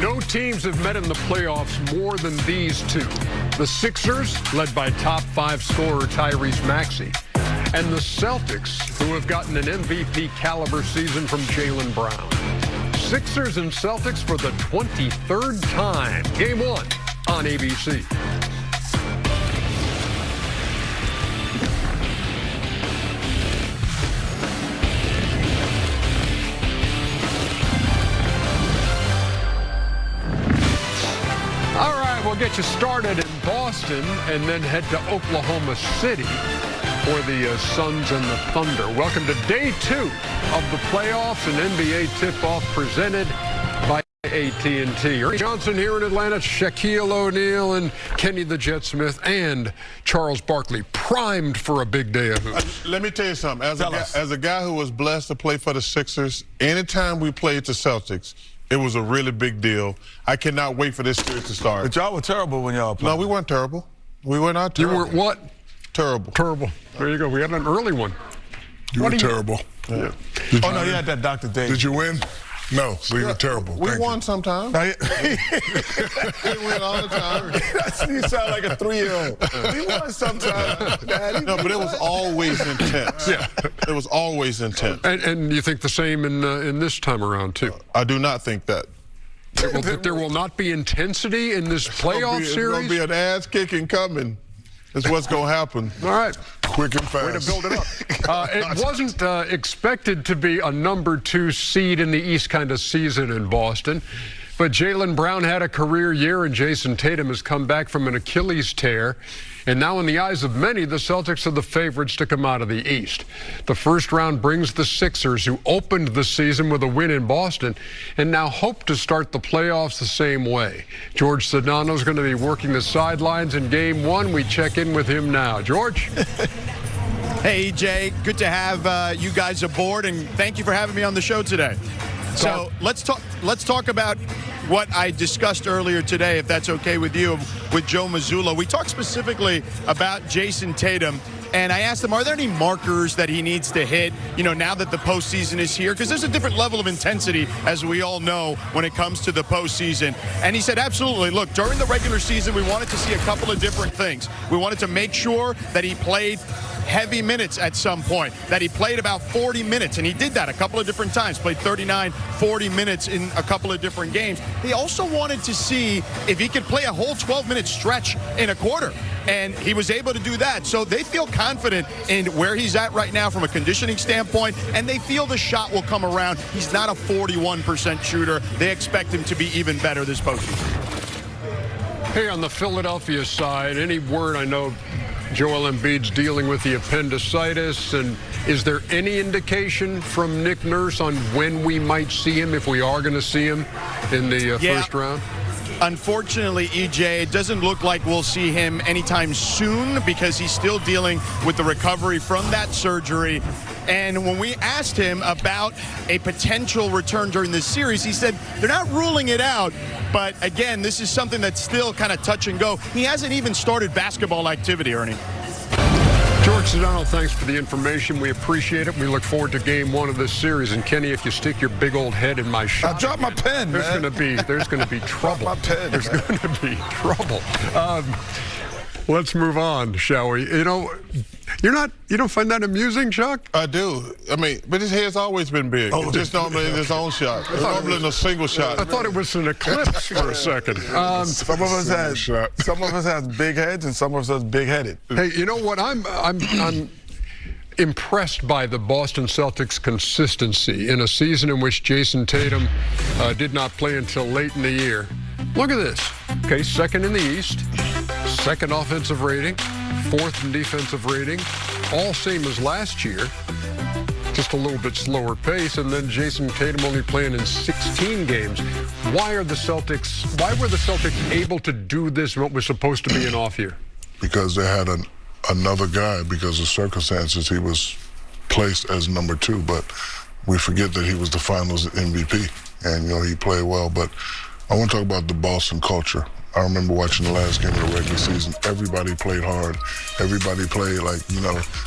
No teams have met in the playoffs more than these two. The Sixers, led by top 5 scorer Tyrese Maxey, and the Celtics, who have gotten an MVP caliber season from Jaylen Brown. Sixers and Celtics for the 23rd time. Game 1 on ABC. We'll get you started in Boston and then head to Oklahoma City for the Suns and the Thunder. Welcome to day 2 of the playoffs, an NBA tip-off presented by AT&T. Ernie Johnson here in Atlanta, Shaquille O'Neal and Kenny the Jet Smith and Charles Barkley, primed for a big day of hoops. Let me tell you something. As a guy who was blessed to play for the Sixers, anytime we played the Celtics, it was a really big deal. I cannot wait for this series to start. But y'all were terrible when y'all played. No, we weren't terrible. We were not terrible. You weren't what? Terrible. Terrible. There you go. We had an early one. You were terrible. Yeah. Oh, no, you had that Dr. Dave. Did you win? No, we were terrible. We won sometimes. We win all the time. You sound like a 3-year-old. We won sometimes, Daddy. No, but it was always intense. Yeah. It was always intense. And you think the same in this time around, too? I do not think that. There will not be intensity in this playoff series? It's going to be an ass-kicking coming. That's what's going to happen. All right. Quick and fast. Way to build it up. It wasn't expected to be a number 2 seed in the East kind of season in Boston, but Jaylen Brown had a career year and Jason Tatum has come back from an Achilles tear. And now in the eyes of many, the Celtics are the favorites to come out of the East. The first round brings the Sixers, who opened the season with a win in Boston, and now hope to start the playoffs the same way. George Sedano is going to be working the sidelines in Game 1. We check in with him now. George? Hey, EJ. Good to have you guys aboard, and thank you for having me on the show today. So let's talk about what I discussed earlier today, if that's okay with you, with Joe Mazzulla. We talked specifically about Jason Tatum, and I asked him, are there any markers that he needs to hit, now that the postseason is here? Because there's a different level of intensity, as we all know, when it comes to the postseason. And he said, absolutely. Look, during the regular season, we wanted to see a couple of different things. We wanted to make sure that he played heavy minutes at some point, that he played about 40 minutes, and he did that a couple of different times, played 39, 40 minutes in a couple of different games. He also wanted to see if he could play a whole 12-minute stretch in a quarter, and he was able to do that. So they feel confident in where he's at right now from a conditioning standpoint, and they feel the shot will come around. He's not a 41% shooter. They expect him to be even better this postseason. Hey, on the Philadelphia side, any word? I know Joel Embiid's dealing with the appendicitis, and is there any indication from Nick Nurse on when we might see him, if we are going to see him in the first round? Unfortunately, EJ, it doesn't look like we'll see him anytime soon because he's still dealing with the recovery from that surgery. And when we asked him about a potential return during this series, he said they're not ruling it out. But again, this is something that's still kind of touch and go. He hasn't even started basketball activity, Ernie. George Sedano, thanks for the information. We appreciate it. We look forward to Game 1 of this series. And Kenny, if you stick your big old head in my shot, I dropped my pen, there's going to be trouble. My pen, there's going to be trouble. Let's move on, shall we? You don't find that amusing, Chuck? I do. I mean, but his head's always been big. It's just normally in his own shot. It's normally in a single shot. I thought it was an eclipse for a second. Some of us have big heads, and some of us big-headed. Hey, you know what? I'm impressed by the Boston Celtics' consistency in a season in which Jason Tatum did not play until late in the year. Look at this. Okay, second in the East, second offensive rating, fourth in defensive rating, all same as last year, just a little bit slower pace, and then Jason Tatum only playing in 16 games. Why were the Celtics able to do this in what was supposed to be an off year? Because they had another guy, because of circumstances, he was placed as number 2, but we forget that he was the finals MVP, and he played well. But I want to talk about the Boston culture. I remember watching the last game of the regular season. Everybody played hard. Everybody played like,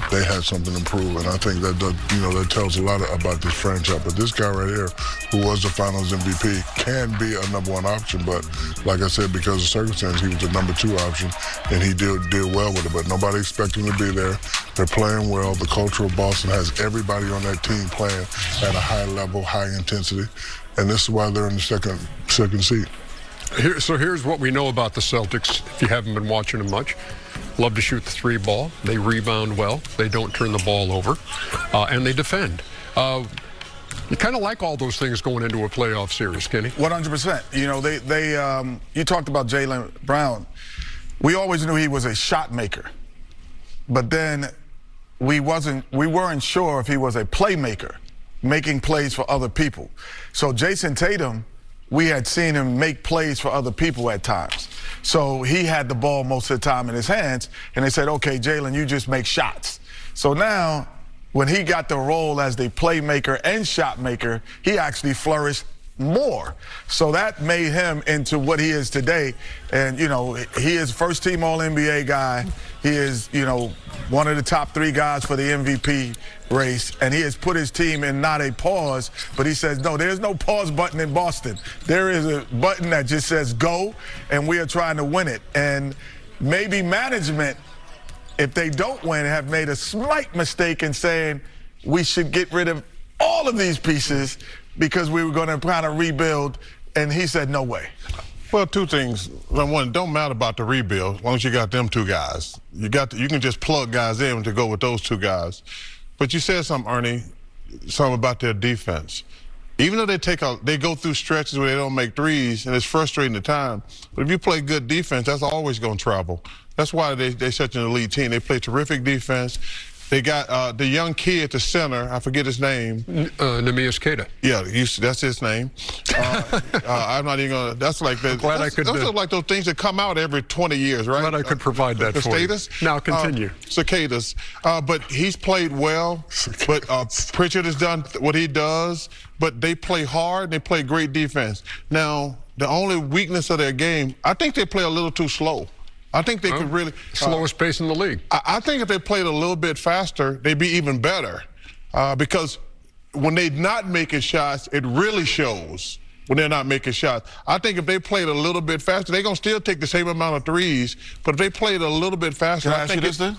they had something to prove. And I think that, that tells a lot about this franchise. But this guy right here, who was the Finals MVP, can be a #1 option. But like I said, because of circumstances, he was the #2 option, and he did well with it. But nobody expected him to be there. They're playing well. The culture of Boston has everybody on that team playing at a high level, high intensity. And this is why they're in the second seat. So here's what we know about the Celtics, if you haven't been watching them much. Love to shoot the 3 ball. They rebound well. They don't turn the ball over. And they defend. You kind of like all those things going into a playoff series, Kenny. 100%. You talked about Jaylen Brown. We always knew he was a shot maker. But then we weren't sure if he was a playmaker, making plays for other people. So Jason Tatum, we had seen him make plays for other people at times. So he had the ball most of the time in his hands, and they said, okay, Jaylen, you just make shots. So now, when he got the role as the playmaker and shot maker, he actually flourished more. So that made him into what he is today. And, he is first-team All-NBA guy. He is, one of the top 3 guys for the MVP race, and he has put his team in not a pause, but he says, no, there's no pause button in Boston. There is a button that just says go, and we are trying to win it. And maybe management, if they don't win, have made a slight mistake in saying we should get rid of all of these pieces because we were going to kind of rebuild, and he said, no way. Well, 2 things. One, it don't matter about the rebuild as long as you got them 2 guys. You can just plug guys in to go with those 2 guys. But you said something, Ernie, something about their defense. Even though they go through stretches where they don't make threes, and it's frustrating at times. But if you play good defense, that's always going to travel. That's why they're such an elite team. They play terrific defense. They got the young kid at the center. I forget his name. Neemias Queta. Yeah, that's his name. I'm not even gonna. That's like that. Those are like those things that come out every 20 years, right? Glad I could provide that for status. You. Now continue. Cicadas. But he's played well. But Pritchard has done what he does. But they play hard. They play great defense. Now the only weakness of their game, I think they play a little too slow. I think they could really... slowest pace in the league. I think if they played a little bit faster, they'd be even better. Because when they're not making shots, it really shows when they're not making shots. I think if they played a little bit faster, they're going to still take the same amount of threes, but if they played a little bit faster... Can I ask you this then?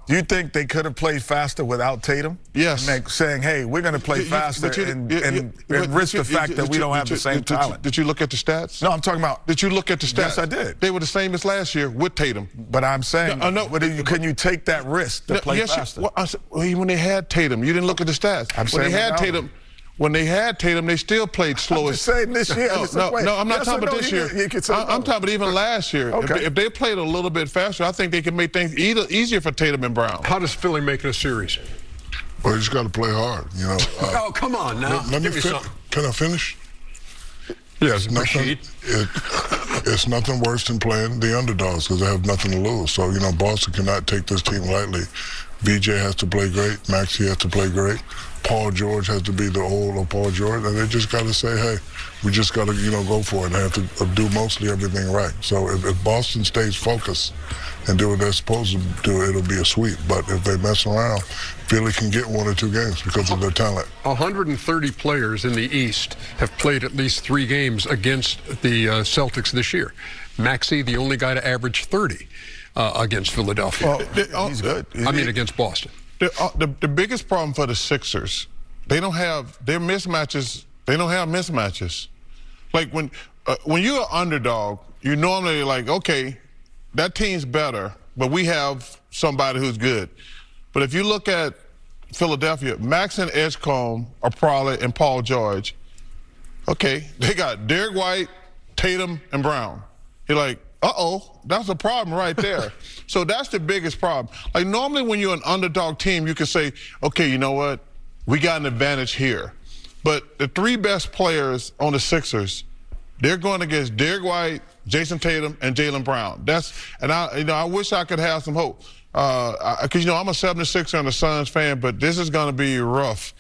Do you think they could have played faster without Tatum? Yes. And saying, hey, we're going to play faster and risk the fact that we don't have the same talent. Did you look at the stats? No, I'm talking about... Did you look at the stats? Yes, I did. They were the same as last year with Tatum. But I'm saying, can you take that risk to play faster? When they had Tatum, you didn't look at the stats. When they had Tatum, they still played slower. I'm just saying this year. No, I'm not talking about this year. I'm talking about even last year. Okay. If they played a little bit faster, I think they can make things easier for Tatum and Brown. How does Philly make it a series? Well, you just got to play hard, oh, come on now. Let me finish. Can I finish? Yes, it's nothing worse than playing the underdogs because they have nothing to lose. So, Boston cannot take this team lightly. BJ has to play great. Maxey has to play great. Paul George has to be the old of Paul George. And they just got to say, hey, we just got to, go for it and have to do mostly everything right. So if Boston stays focused and do what they're supposed to do, it'll be a sweep. But if they mess around, Philly can get 1 or 2 games because of their talent. 130 players in the East have played at least 3 games against the Celtics this year. Maxey, the only guy to average 30 against Philadelphia. Well, he's good. Against Boston. The biggest problem for the Sixers, they don't have their mismatches. They don't have mismatches. Like when you're an underdog, you normally like, okay, that team's better, but we have somebody who's good. But if you look at Philadelphia, Max and Edgecombe are probably, and Paul George, okay, they got Derek White, Tatum, and Brown. You're like, uh-oh, that's a problem right there. So that's the biggest problem. Like normally when you're an underdog team, you can say, okay, you know what? We got an advantage here. But the 3 best players on the Sixers, they're going against Derek White, Jason Tatum, and Jaylen Brown. I wish I could have some hope. Because, I'm a 76er and a Suns fan, but this is going to be rough.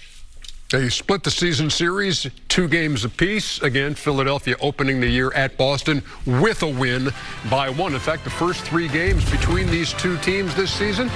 They split the season series 2 games apiece. Again, Philadelphia opening the year at Boston with a win by 1. In fact, the first 3 games between these 2 teams this season